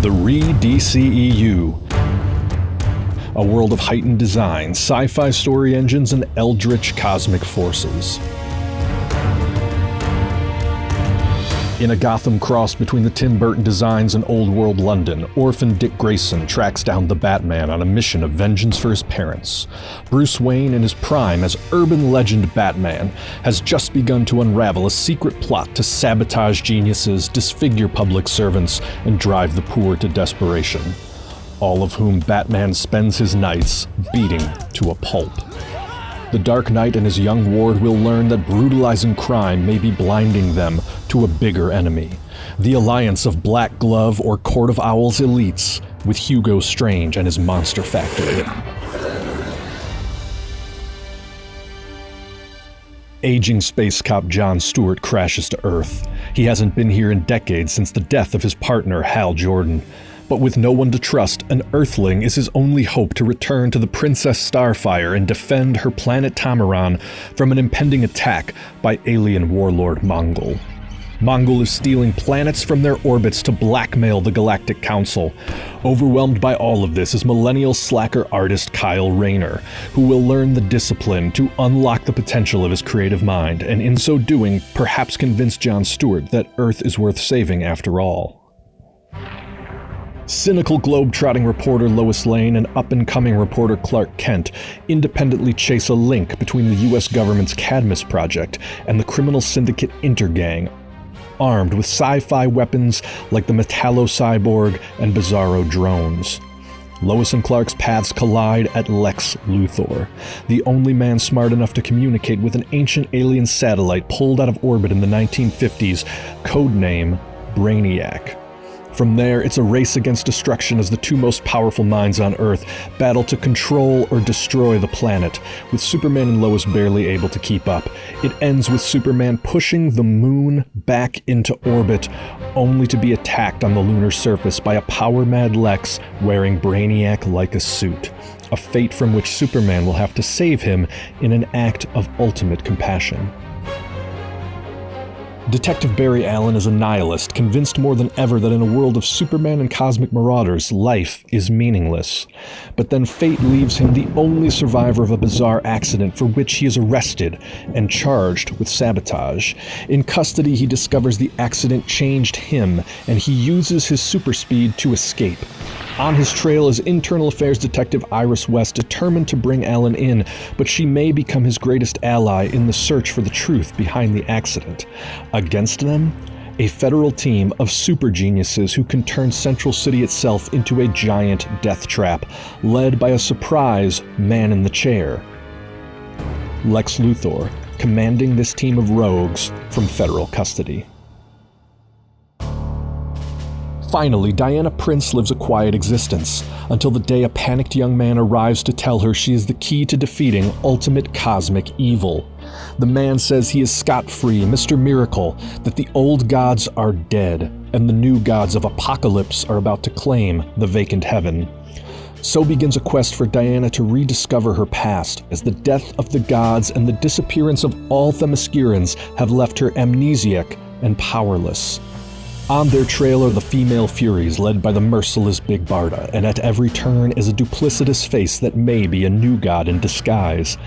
The Re-DCEU. A world of heightened design, sci-fi story engines, and eldritch cosmic forces. In a Gotham cross between the Tim Burton designs and old world London, orphan Dick Grayson tracks down the Batman on a mission of vengeance for his parents. Bruce Wayne, in his prime as urban legend Batman, has just begun to unravel a secret plot to sabotage geniuses, disfigure public servants, and drive the poor to desperation. All of whom Batman spends his nights beating to a pulp. The Dark Knight and his young ward will learn that brutalizing crime may be blinding them to a bigger enemy. The alliance of Black Glove or Court of Owls elites with Hugo Strange and his monster factory. Aging space cop John Stewart crashes to Earth. He hasn't been here in decades since the death of his partner, Hal Jordan. But with no one to trust, an Earthling is his only hope to return to the Princess Starfire and defend her planet Tamaran from an impending attack by alien warlord Mongol. Mongol is stealing planets from their orbits to blackmail the Galactic Council. Overwhelmed by all of this is millennial slacker artist Kyle Rayner, who will learn the discipline to unlock the potential of his creative mind, and in so doing, perhaps convince John Stewart that Earth is worth saving after all. Cynical globe-trotting reporter Lois Lane and up-and-coming reporter Clark Kent independently chase a link between the US government's Cadmus project and the criminal syndicate Intergang, armed with sci-fi weapons like the Metallo-Cyborg and Bizarro drones. Lois and Clark's paths collide at Lex Luthor, the only man smart enough to communicate with an ancient alien satellite pulled out of orbit in the 1950s, codename Brainiac. From there, it's a race against destruction as the two most powerful minds on Earth battle to control or destroy the planet, with Superman and Lois barely able to keep up. It ends with Superman pushing the moon back into orbit, only to be attacked on the lunar surface by a power-mad Lex wearing Brainiac like a suit, a fate from which Superman will have to save him in an act of ultimate compassion. Detective Barry Allen is a nihilist, convinced more than ever that in a world of Superman and cosmic marauders, life is meaningless. But then fate leaves him the only survivor of a bizarre accident for which he is arrested and charged with sabotage. In custody, he discovers the accident changed him, and he uses his super speed to escape. On his trail is Internal Affairs Detective Iris West, determined to bring Allen in, but she may become his greatest ally in the search for the truth behind the accident. Against them, a federal team of super geniuses who can turn Central City itself into a giant death trap, led by a surprise man in the chair. Lex Luthor, commanding this team of rogues from federal custody. Finally, Diana Prince lives a quiet existence, until the day a panicked young man arrives to tell her she is the key to defeating ultimate cosmic evil. The man says he is scot-free, Mr. Miracle, that the old gods are dead, and the new gods of Apocalypse are about to claim the vacant heaven. So begins a quest for Diana to rediscover her past, as the death of the gods and the disappearance of all Themyscirans have left her amnesiac and powerless. On their trail are the female Furies, led by the merciless Big Barda, and at every turn is a duplicitous face that may be a new god in disguise.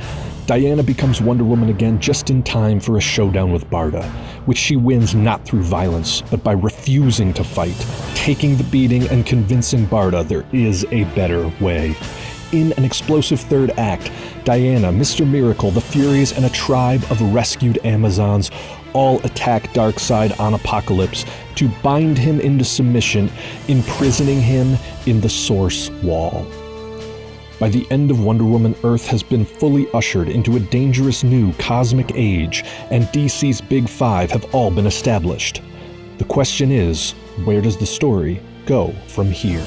Diana becomes Wonder Woman again just in time for a showdown with Barda, which she wins not through violence, but by refusing to fight, taking the beating and convincing Barda there is a better way. In an explosive third act, Diana, Mr. Miracle, the Furies, and a tribe of rescued Amazons all attack Darkseid on Apocalypse to bind him into submission, imprisoning him in the Source Wall. By the end of Wonder Woman, Earth has been fully ushered into a dangerous new cosmic age, and DC's Big Five have all been established. The question is, where does the story go from here?